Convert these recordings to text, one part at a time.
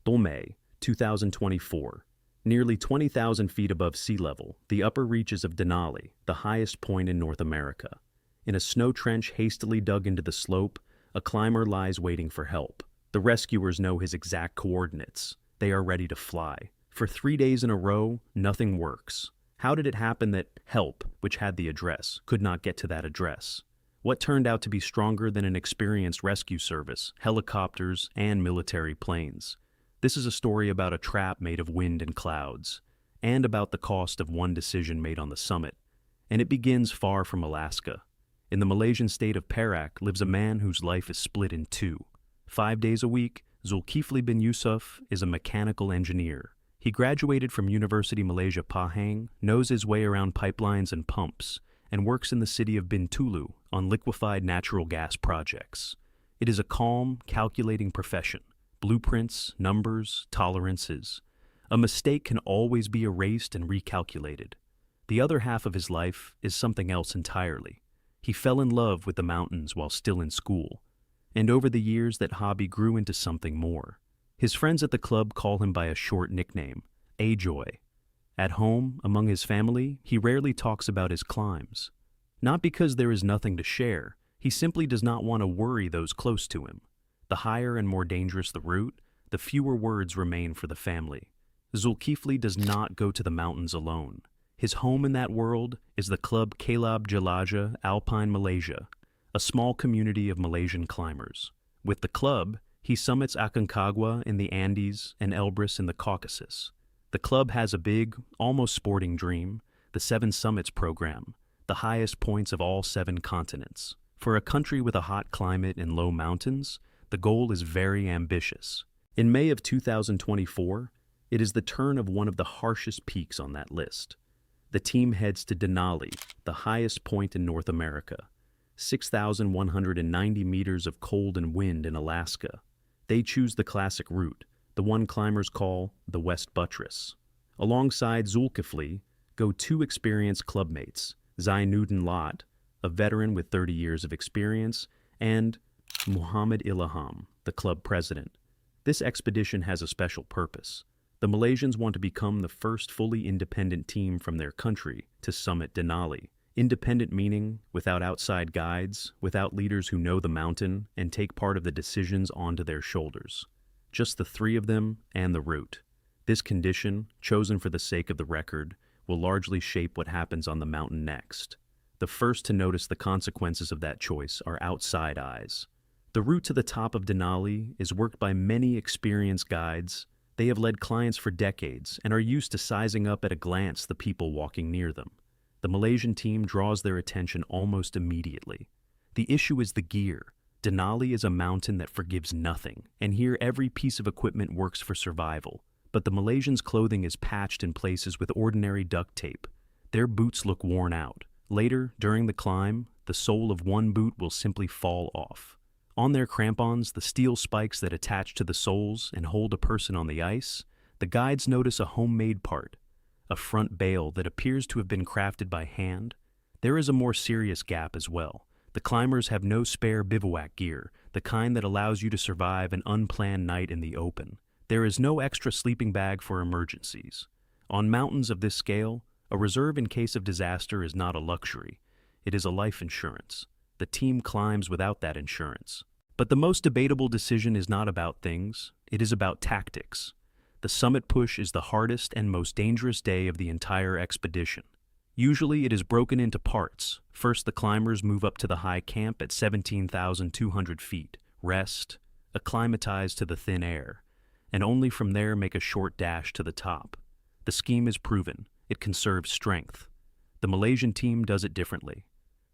May 2024. Nearly 20,000 feet above sea level, the upper reaches of Denali, the highest point in North America. In a snow trench hastily dug into the slope, a climber lies waiting for help. The rescuers know his exact coordinates. They are ready to fly. For 3 days in a row, nothing works. How did it happen that help, which had the address, could not get to that address? What turned out to be stronger than an experienced rescue service, helicopters, and military planes? This is a story about a trap made of wind and clouds, and about the cost of one decision made on the summit. And it begins far from Alaska. In the Malaysian state of Perak lives a man whose life is split in two. 5 days a week, Zulkifli bin Yusuf is a mechanical engineer. He graduated from University Malaysia Pahang, knows his way around pipelines and pumps, and works in the city of Bintulu on liquefied natural gas projects. It is a calm, calculating profession. Blueprints, numbers, tolerances. A mistake can always be erased and recalculated. The other half of his life is something else entirely. He fell in love with the mountains while still in school, and over the years that hobby grew into something more. His friends at the club call him by a short nickname, A-Joy. At home, among his family, he rarely talks about his climbs. Not because there is nothing to share, he simply does not want to worry those close to him. The higher and more dangerous the route, the fewer words remain for the family. Zulkifli does not go to the mountains alone. His home in that world is the Club Calab Jelaja Alpine Malaysia, a small community of Malaysian climbers. With the club, he summits Aconcagua in the Andes and Elbrus in the Caucasus. The club has a big, almost sporting dream, the 7 Summits program, the highest points of all 7 continents. For a country with a hot climate and low mountains, the goal is very ambitious. In May of 2024, it is the turn of one of the harshest peaks on that list. The team heads to Denali, the highest point in North America, 6,190 meters of cold and wind in Alaska. They choose the classic route, the one climbers call the West Buttress. Alongside Zulkifli go 2 experienced clubmates, Zainuddin Lot, a veteran with 30 years of experience, and Muhammad Ilham, the club president. This expedition has a special purpose. The Malaysians want to become the first fully independent team from their country to summit Denali. Independent meaning without outside guides, without leaders who know the mountain and take part of the decisions onto their shoulders. Just the 3 of them and the route. This condition, chosen for the sake of the record, will largely shape what happens on the mountain next. The first to notice the consequences of that choice are outside eyes. The route to the top of Denali is worked by many experienced guides. They have led clients for decades and are used to sizing up at a glance the people walking near them. The Malaysian team draws their attention almost immediately. The issue is the gear. Denali is a mountain that forgives nothing, and here every piece of equipment works for survival. But the Malaysians' clothing is patched in places with ordinary duct tape. Their boots look worn out. Later, during the climb, the sole of one boot will simply fall off. On their crampons, the steel spikes that attach to the soles and hold a person on the ice, the guides notice a homemade part, a front bail that appears to have been crafted by hand. There is a more serious gap as well. The climbers have no spare bivouac gear, the kind that allows you to survive an unplanned night in the open. There is no extra sleeping bag for emergencies. On mountains of this scale, a reserve in case of disaster is not a luxury. It is a life insurance. The team climbs without that insurance. But the most debatable decision is not about things, it is about tactics. The summit push is the hardest and most dangerous day of the entire expedition. Usually it is broken into parts. First, the climbers move up to the high camp at 17,200 feet, rest, acclimatize to the thin air, and only from there make a short dash to the top. The scheme is proven. It conserves strength. The Malaysian team does it differently.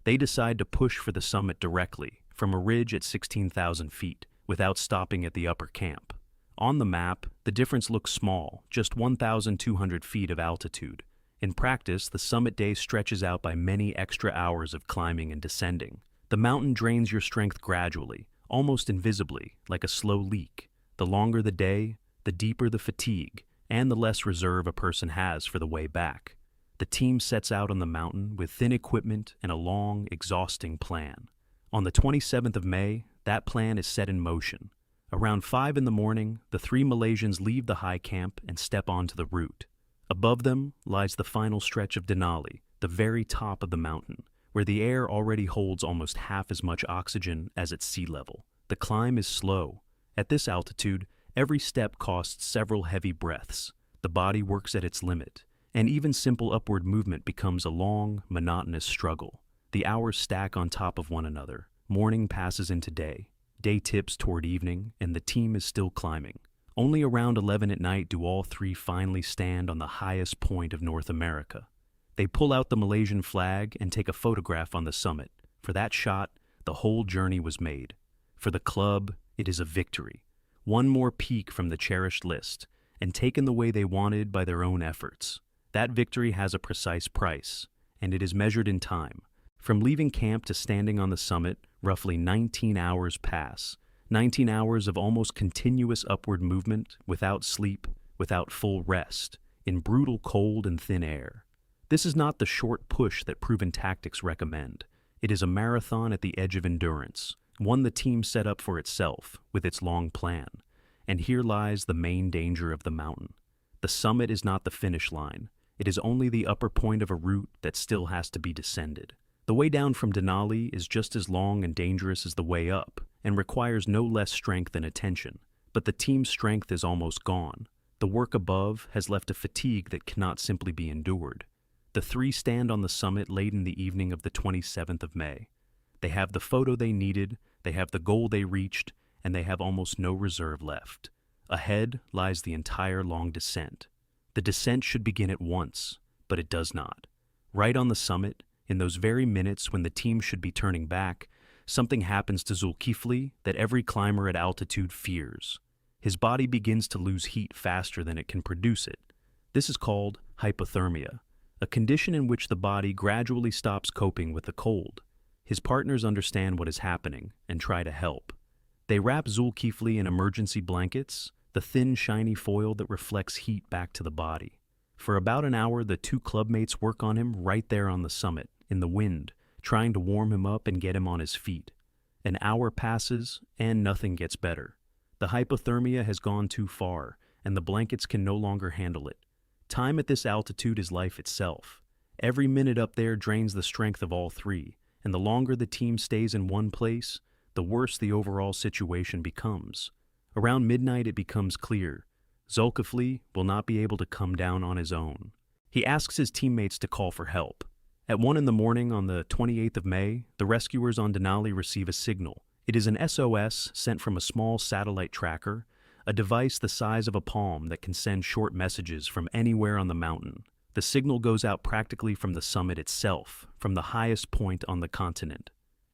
They decide to push for the summit directly, from a ridge at 16,000 feet, without stopping at the upper camp. On the map, the difference looks small, just 1,200 feet of altitude. In practice, the summit day stretches out by many extra hours of climbing and descending. The mountain drains your strength gradually, almost invisibly, like a slow leak. The longer the day, the deeper the fatigue, and the less reserve a person has for the way back. The team sets out on the mountain with thin equipment and a long, exhausting plan. On the 27th of May, that plan is set in motion. Around 5 in the morning, the three Malaysians leave the high camp and step onto the route. Above them lies the final stretch of Denali, the very top of the mountain, where the air already holds almost half as much oxygen as at sea level. The climb is slow. At this altitude, every step costs several heavy breaths. The body works at its limit, and even simple upward movement becomes a long, monotonous struggle. The hours stack on top of one another. Morning passes into day. Day tips toward evening, and the team is still climbing. Only around 11 at night do all three finally stand on the highest point of North America. They pull out the Malaysian flag and take a photograph on the summit. For that shot, the whole journey was made. For the club, it is a victory. One more peak from the cherished list, and taken the way they wanted by their own efforts. That victory has a precise price, and it is measured in time. From leaving camp to standing on the summit, roughly 19 hours pass. 19 hours of almost continuous upward movement, without sleep, without full rest, in brutal cold and thin air. This is not the short push that proven tactics recommend. It is a marathon at the edge of endurance, one the team set up for itself, with its long plan. And here lies the main danger of the mountain. The summit is not the finish line. It is only the upper point of a route that still has to be descended. The way down from Denali is just as long and dangerous as the way up, and requires no less strength and attention. But the team's strength is almost gone. The work above has left a fatigue that cannot simply be endured. The three stand on the summit late in the evening of the 27th of May. They have the photo they needed, they have the goal they reached, and they have almost no reserve left. Ahead lies the entire long descent. The descent should begin at once, but it does not. Right on the summit, in those very minutes when the team should be turning back, something happens to Zulkifli that every climber at altitude fears. His body begins to lose heat faster than it can produce it. This is called hypothermia, a condition in which the body gradually stops coping with the cold. His partners understand what is happening and try to help. They wrap Zulkifli in emergency blankets, the thin, shiny foil that reflects heat back to the body. For about an hour, the two clubmates work on him right there on the summit, in the wind, trying to warm him up and get him on his feet. An hour passes, and nothing gets better. The hypothermia has gone too far, and the blankets can no longer handle it. Time at this altitude is life itself. Every minute up there drains the strength of all three, and the longer the team stays in one place, the worse the overall situation becomes. Around midnight it becomes clear. Zulkifli will not be able to come down on his own. He asks his teammates to call for help. At 1 in the morning on the 28th of May, the rescuers on Denali receive a signal. It is an SOS sent from a small satellite tracker, a device the size of a palm that can send short messages from anywhere on the mountain. The signal goes out practically from the summit itself, from the highest point on the continent.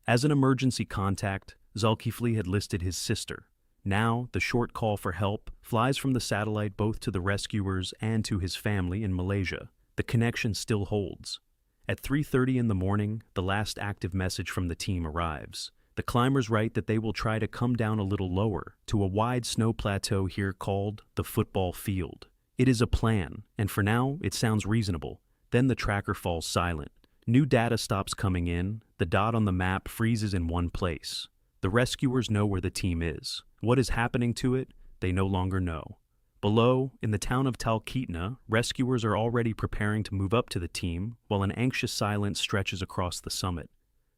As an emergency contact, Zulkifli had listed his sister. Now, the short call for help flies from the satellite both to the rescuers and to his family in Malaysia. The connection still holds. At 3:30 in the morning, the last active message from the team arrives. The climbers write that they will try to come down a little lower, to a wide snow plateau here called the football field. It is a plan, and for now, it sounds reasonable. Then the tracker falls silent. New data stops coming in, the dot on the map freezes in one place. The rescuers know where the team is. What is happening to it, they no longer know. Below, in the town of Talkeetna, rescuers are already preparing to move up to the team, while an anxious silence stretches across the summit.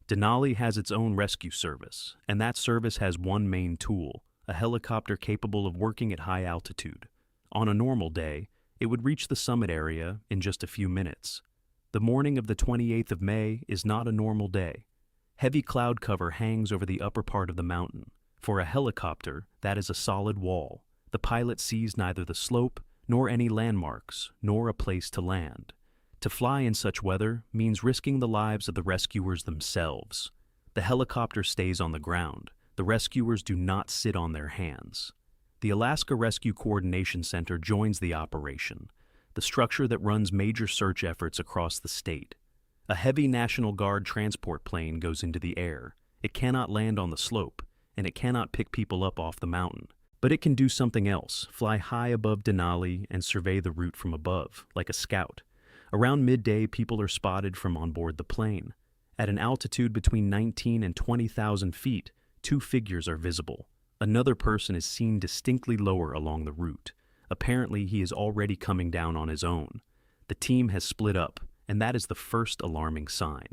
Denali has its own rescue service, and that service has one main tool, a helicopter capable of working at high altitude. On a normal day, it would reach the summit area in just a few minutes. The morning of the 28th of May is not a normal day. Heavy cloud cover hangs over the upper part of the mountain. For a helicopter, that is a solid wall. The pilot sees neither the slope, nor any landmarks, nor a place to land. To fly in such weather means risking the lives of the rescuers themselves. The helicopter stays on the ground. The rescuers do not sit on their hands. The Alaska Rescue Coordination Center joins the operation, the structure that runs major search efforts across the state. A heavy National Guard transport plane goes into the air. It cannot land on the slope, and it cannot pick people up off the mountain. But it can do something else, fly high above Denali and survey the route from above, like a scout. Around midday, people are spotted from on board the plane. At an altitude between 19 and 20,000 feet, two figures are visible. Another person is seen distinctly lower along the route. Apparently, he is already coming down on his own. The team has split up, and that is the first alarming sign.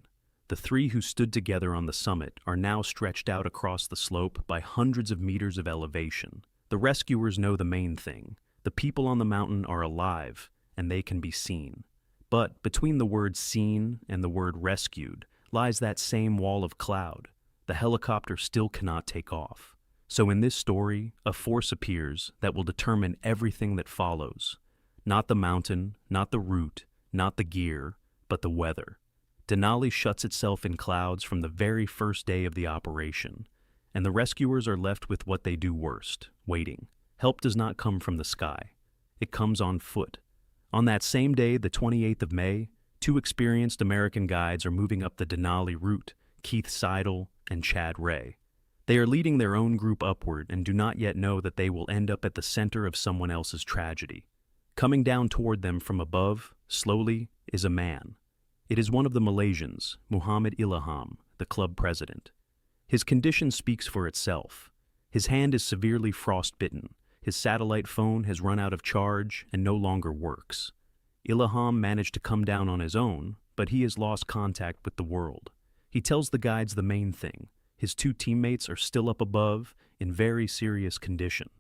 The three who stood together on the summit are now stretched out across the slope by hundreds of meters of elevation. The rescuers know the main thing. The people on the mountain are alive, and they can be seen. But between the word seen and the word rescued lies that same wall of cloud. The helicopter still cannot take off. So in this story, a force appears that will determine everything that follows. Not the mountain, not the route, not the gear, but the weather. Denali shuts itself in clouds from the very first day of the operation, and the rescuers are left with what they do worst, waiting. Help does not come from the sky. It comes on foot. On that same day, the 28th of May, two experienced American guides are moving up the Denali route, Keith Seidel and Chad Ray. They are leading their own group upward and do not yet know that they will end up at the center of someone else's tragedy. Coming down toward them from above, slowly, is a man. It is one of the Malaysians, Muhammad Ilham, the club president. His condition speaks for itself. His hand is severely frostbitten. His satellite phone has run out of charge and no longer works. Ilham managed to come down on his own, but he has lost contact with the world. He tells the guides the main thing. His two teammates are still up above in very serious condition,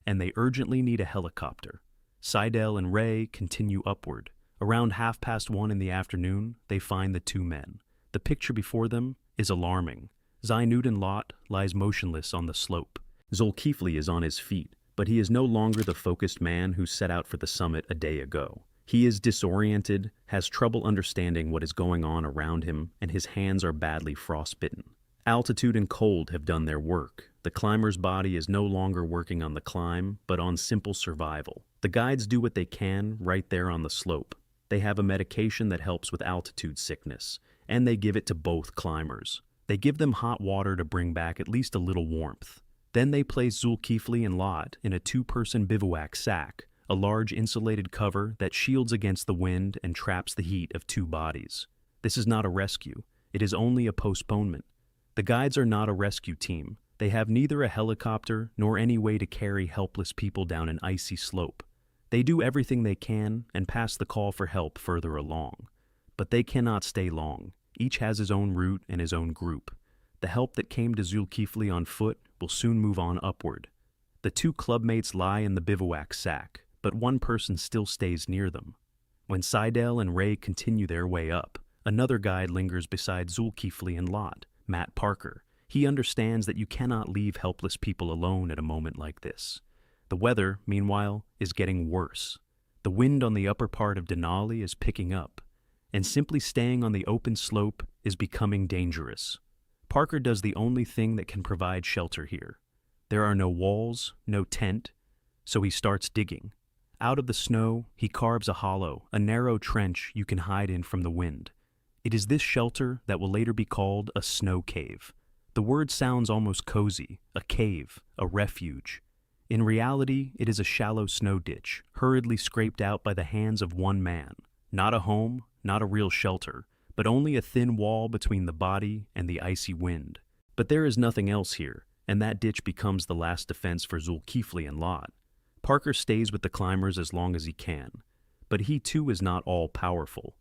and they urgently need a helicopter. Seidel and Ray continue upward. Around 1:30 in the afternoon, they find the two men. The picture before them is alarming. Zainuddin Lot lies motionless on the slope. Zulkifli is on his feet, but he is no longer the focused man who set out for the summit a day ago. He is disoriented, has trouble understanding what is going on around him, and his hands are badly frostbitten. Altitude and cold have done their work. The climber's body is no longer working on the climb, but on simple survival. The guides do what they can right there on the slope. They have a medication that helps with altitude sickness, and they give it to both climbers. They give them hot water to bring back at least a little warmth. Then they place Zulkifli and Lot in a two-person bivouac sack, a large insulated cover that shields against the wind and traps the heat of two bodies. This is not a rescue. It is only a postponement. The guides are not a rescue team. They have neither a helicopter nor any way to carry helpless people down an icy slope. They do everything they can and pass the call for help further along. But they cannot stay long. Each has his own route and his own group. The help that came to Zulkifli on foot will soon move on upward. The two clubmates lie in the bivouac sack, but one person still stays near them. When Seidel and Ray continue their way up, another guide lingers beside Zulkifli and Lot, Matt Parker. He understands that you cannot leave helpless people alone at a moment like this. The weather, meanwhile, is getting worse. The wind on the upper part of Denali is picking up, and simply staying on the open slope is becoming dangerous. Parker does the only thing that can provide shelter here. There are no walls, no tent, so he starts digging. Out of the snow, he carves a hollow, a narrow trench you can hide in from the wind. It is this shelter that will later be called a snow cave. The word sounds almost cozy, a cave, a refuge. In reality, it is a shallow snow ditch, hurriedly scraped out by the hands of one man. Not a home, not a real shelter, but only a thin wall between the body and the icy wind. But there is nothing else here, and that ditch becomes the last defense for Zulkifli and Lot. Parker stays with the climbers as long as he can, but he too is not all-powerful.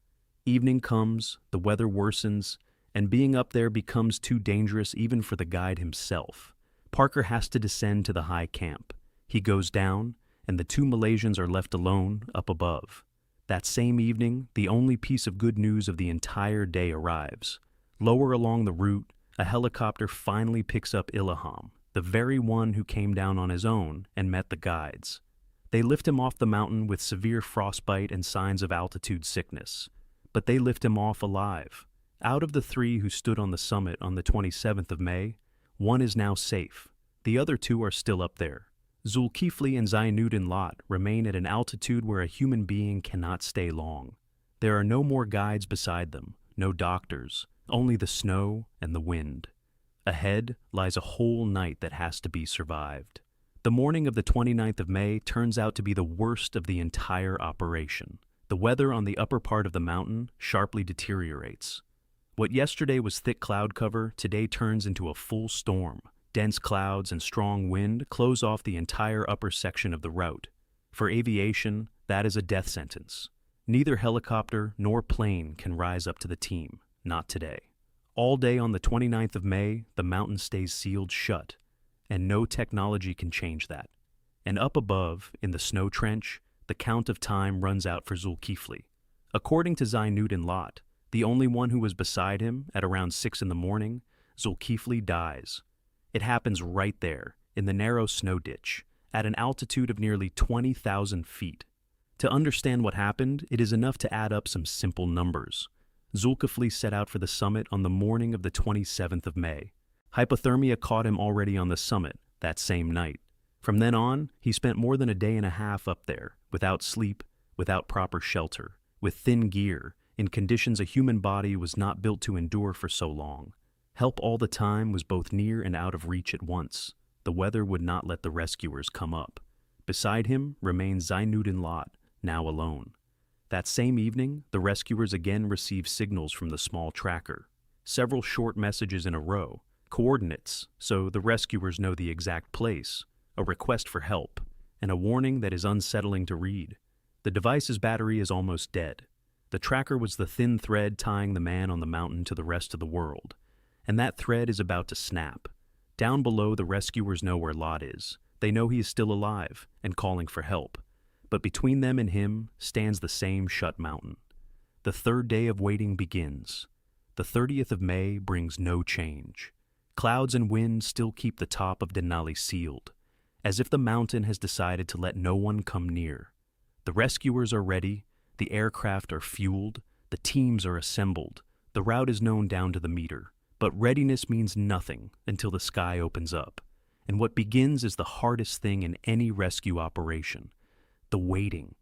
Evening comes, the weather worsens, and being up there becomes too dangerous even for the guide himself. Parker has to descend to the high camp. He goes down, and the two Malaysians are left alone up above. That same evening, the only piece of good news of the entire day arrives. Lower along the route, a helicopter finally picks up Ilham, the very one who came down on his own and met the guides. They lift him off the mountain with severe frostbite and signs of altitude sickness. But they lift him off alive. Out of the three who stood on the summit on the 27th of May, one is now safe. The other two are still up there. Zulkifli and Zainuddin Lot remain at an altitude where a human being cannot stay long. There are no more guides beside them, no doctors, only the snow and the wind. Ahead lies a whole night that has to be survived. The morning of the 29th of May turns out to be the worst of the entire operation. The weather on the upper part of the mountain sharply deteriorates. What yesterday was thick cloud cover today turns into a full storm. Dense clouds and strong wind close off the entire upper section of the route. For aviation, that is a death sentence. Neither helicopter nor plane can rise up to the team, not today. All day on the 29th of May, the mountain stays sealed shut, and no technology can change that. And up above, in the snow trench, the count of time runs out for Zulkifli. According to Zainuddin Lot, the only one who was beside him at around 6 in the morning, Zulkifli dies. It happens right there, in the narrow snow ditch, at an altitude of nearly 20,000 feet. To understand what happened, it is enough to add up some simple numbers. Zulkifli set out for the summit on the morning of the 27th of May. Hypothermia caught him already on the summit that same night. From then on, he spent more than a day and a half up there, without sleep, without proper shelter, with thin gear, in conditions a human body was not built to endure for so long. Help all the time was both near and out of reach at once. The weather would not let the rescuers come up. Beside him remained Zainuddin Lot, now alone. That same evening, the rescuers again received signals from the small tracker. Several short messages in a row, coordinates, so the rescuers know the exact place, a request for help, and a warning that is unsettling to read. The device's battery is almost dead. The tracker was the thin thread tying the man on the mountain to the rest of the world, and that thread is about to snap. Down below, the rescuers know where Lot is. They know he is still alive and calling for help. But between them and him stands the same shut mountain. The third day of waiting begins. The 30th of May brings no change. Clouds and wind still keep the top of Denali sealed, as if the mountain has decided to let no one come near. The rescuers are ready, the aircraft are fueled, the teams are assembled, the route is known down to the meter. But readiness means nothing until the sky opens up. And what begins is the hardest thing in any rescue operation: the waiting.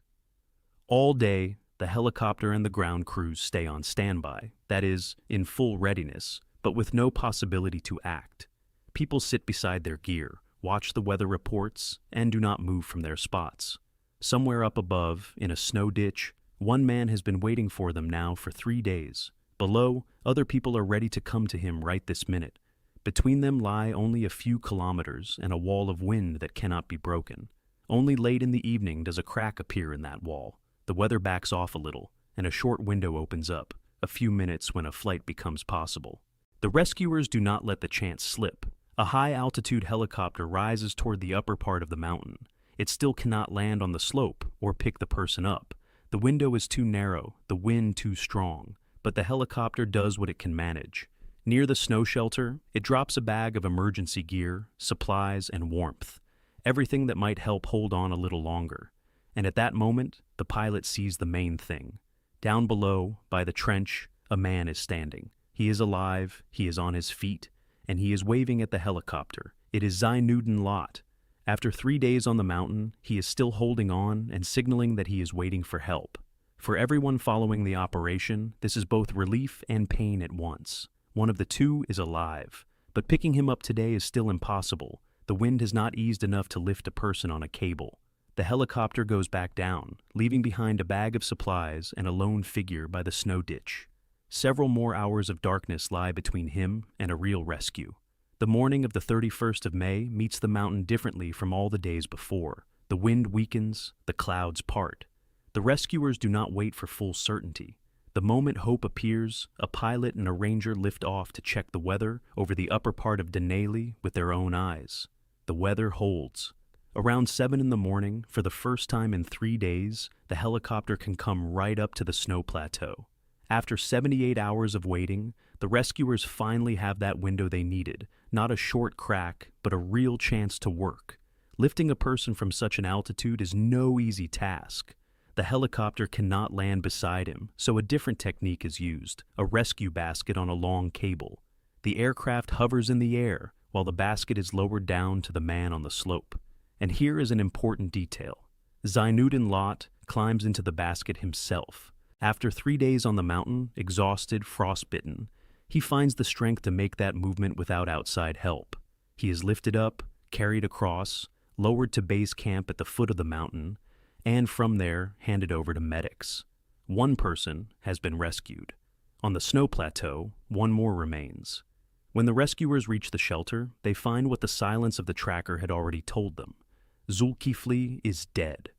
All day, the helicopter and the ground crews stay on standby, that is, in full readiness, but with no possibility to act. People sit beside their gear, watch the weather reports, and do not move from their spots. Somewhere up above, in a snow ditch, one man has been waiting for them now for 3 days. Below, other people are ready to come to him right this minute. Between them lie only a few kilometers and a wall of wind that cannot be broken. Only late in the evening does a crack appear in that wall. The weather backs off a little, and a short window opens up, a few minutes when a flight becomes possible. The rescuers do not let the chance slip. A high-altitude helicopter rises toward the upper part of the mountain. It still cannot land on the slope or pick the person up. The window is too narrow, the wind too strong, but the helicopter does what it can manage. Near the snow shelter, it drops a bag of emergency gear, supplies, and warmth. Everything that might help hold on a little longer. And at that moment, the pilot sees the main thing. Down below, by the trench, a man is standing. He is alive, he is on his feet, and he is waving at the helicopter. It is Zainuddin Lot. After 3 days on the mountain, he is still holding on and signaling that he is waiting for help. For everyone following the operation, this is both relief and pain at once. One of the two is alive, but picking him up today is still impossible. The wind has not eased enough to lift a person on a cable. The helicopter goes back down, leaving behind a bag of supplies and a lone figure by the snow ditch. Several more hours of darkness lie between him and a real rescue. The morning of the 31st of May meets the mountain differently from all the days before. The wind weakens, the clouds part. The rescuers do not wait for full certainty. The moment hope appears, a pilot and a ranger lift off to check the weather over the upper part of Denali with their own eyes. The weather holds. Around 7 in the morning, for the first time in 3 days, the helicopter can come right up to the snow plateau. After 78 hours of waiting, the rescuers finally have that window they needed, not a short crack, but a real chance to work. Lifting a person from such an altitude is no easy task. The helicopter cannot land beside him, so a different technique is used, a rescue basket on a long cable. The aircraft hovers in the air, while the basket is lowered down to the man on the slope. And here is an important detail. Zainuddin Lot climbs into the basket himself. After 3 days on the mountain, exhausted, frostbitten, he finds the strength to make that movement without outside help. He is lifted up, carried across, lowered to base camp at the foot of the mountain, and from there handed over to medics. One person has been rescued. On the snow plateau, one more remains. When the rescuers reach the shelter, they find what the silence of the tracker had already told them. Zulkifli is dead.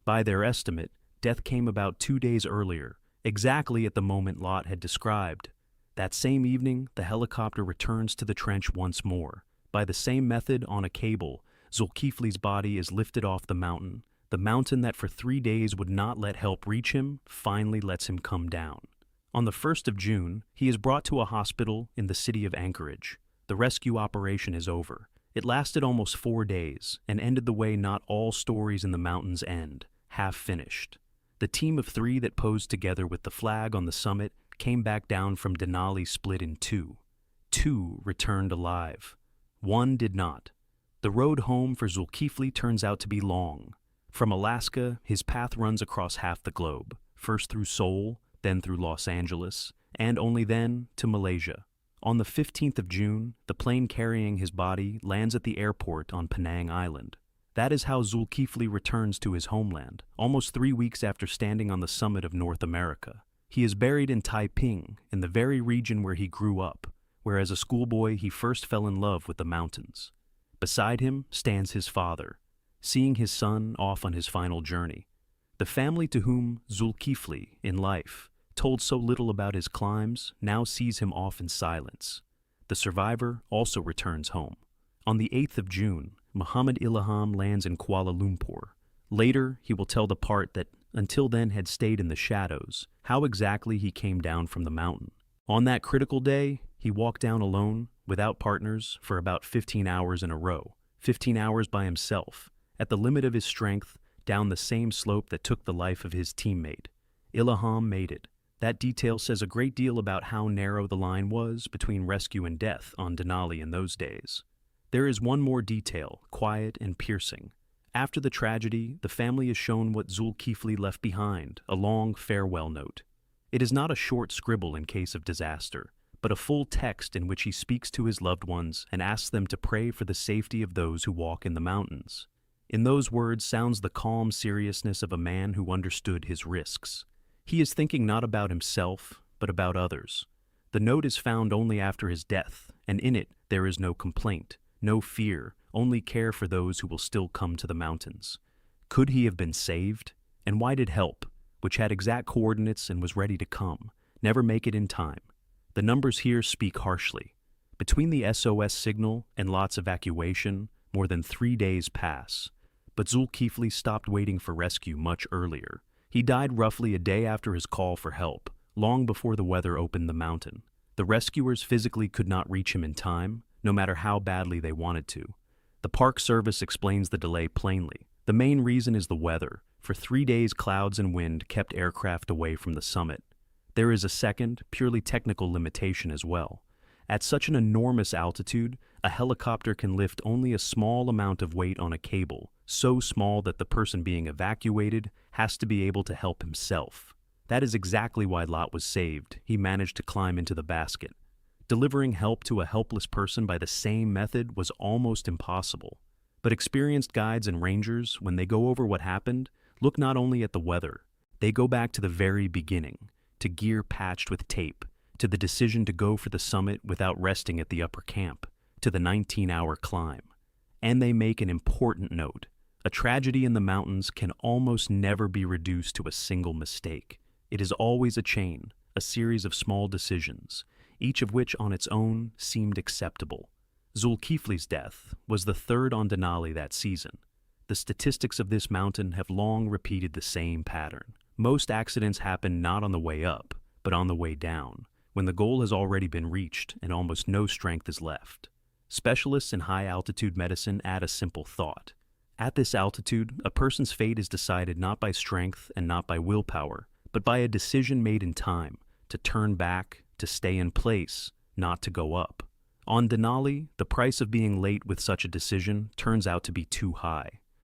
By their estimate, death came about 2 days earlier, exactly at the moment Lot had described. That same evening, the helicopter returns to the trench once more. By the same method, on a cable, Zulkifli's body is lifted off the mountain. The mountain that for 3 days would not let help reach him finally lets him come down. On the 1st of June, he is brought to a hospital in the city of Anchorage. The rescue operation is over. It lasted almost 4 days and ended the way not all stories in the mountains end, half finished. The team of 3 that posed together with the flag on the summit came back down from Denali split in 2. 2 returned alive. 1 did not. The road home for Zulkifli turns out to be long. From Alaska, his path runs across half the globe, first through Seoul, then through Los Angeles, and only then to Malaysia. On the 15th of June, the plane carrying his body lands at the airport on Penang Island. That is how Zulkifli returns to his homeland, almost 3 weeks after standing on the summit of North America. He is buried in Taiping, in the very region where he grew up, where as a schoolboy he first fell in love with the mountains. Beside him stands his father, seeing his son off on his final journey. The family to whom Zulkifli, in life, told so little about his climbs now sees him off in silence. The survivor also returns home. On the 8th of June, Muhammad Ilham lands in Kuala Lumpur. Later, he will tell the part that until then had stayed in the shadows, how exactly he came down from the mountain. On that critical day, he walked down alone, without partners, for about 15 hours in a row, 15 hours by himself, at the limit of his strength, down the same slope that took the life of his teammate. Ilham made it. That detail says a great deal about how narrow the line was between rescue and death on Denali in those days. There is one more detail, quiet and piercing. After the tragedy, the family is shown what Zulkifli left behind, a long farewell note. It is not a short scribble in case of disaster, but a full text in which he speaks to his loved ones and asks them to pray for the safety of those who walk in the mountains. In those words sounds the calm seriousness of a man who understood his risks. He is thinking not about himself, but about others. The note is found only after his death, and in it there is no complaint, no fear, only care for those who will still come to the mountains. Could he have been saved? And why did help, which had exact coordinates and was ready to come, never make it in time? The numbers here speak harshly. Between the SOS signal and Lot's evacuation, more than 3 days pass. But Zulkifli stopped waiting for rescue much earlier. He died roughly a day after his call for help, long before the weather opened the mountain. The rescuers physically could not reach him in time, no matter how badly they wanted to. The Park Service explains the delay plainly. The main reason is the weather. For 3 days, clouds and wind kept aircraft away from the summit. There is a second, purely technical limitation as well. At such an enormous altitude, a helicopter can lift only a small amount of weight on a cable, so small that the person being evacuated has to be able to help himself. That is exactly why Lot was saved. He managed to climb into the basket. Delivering help to a helpless person by the same method was almost impossible. But experienced guides and rangers, when they go over what happened, look not only at the weather. They go back to the very beginning, to gear patched with tape, to the decision to go for the summit without resting at the upper camp, to the 19-hour climb. And they make an important note. A tragedy in the mountains can almost never be reduced to a single mistake. It is always a chain, a series of small decisions, each of which on its own seemed acceptable. Zulkifli's death was the 3rd on Denali that season. The statistics of this mountain have long repeated the same pattern. Most accidents happen not on the way up, but on the way down, when the goal has already been reached and almost no strength is left. Specialists in high-altitude medicine add a simple thought. At this altitude, a person's fate is decided not by strength and not by willpower, but by a decision made in time, to turn back, to stay in place, not to go up. On Denali, the price of being late with such a decision turns out to be too high.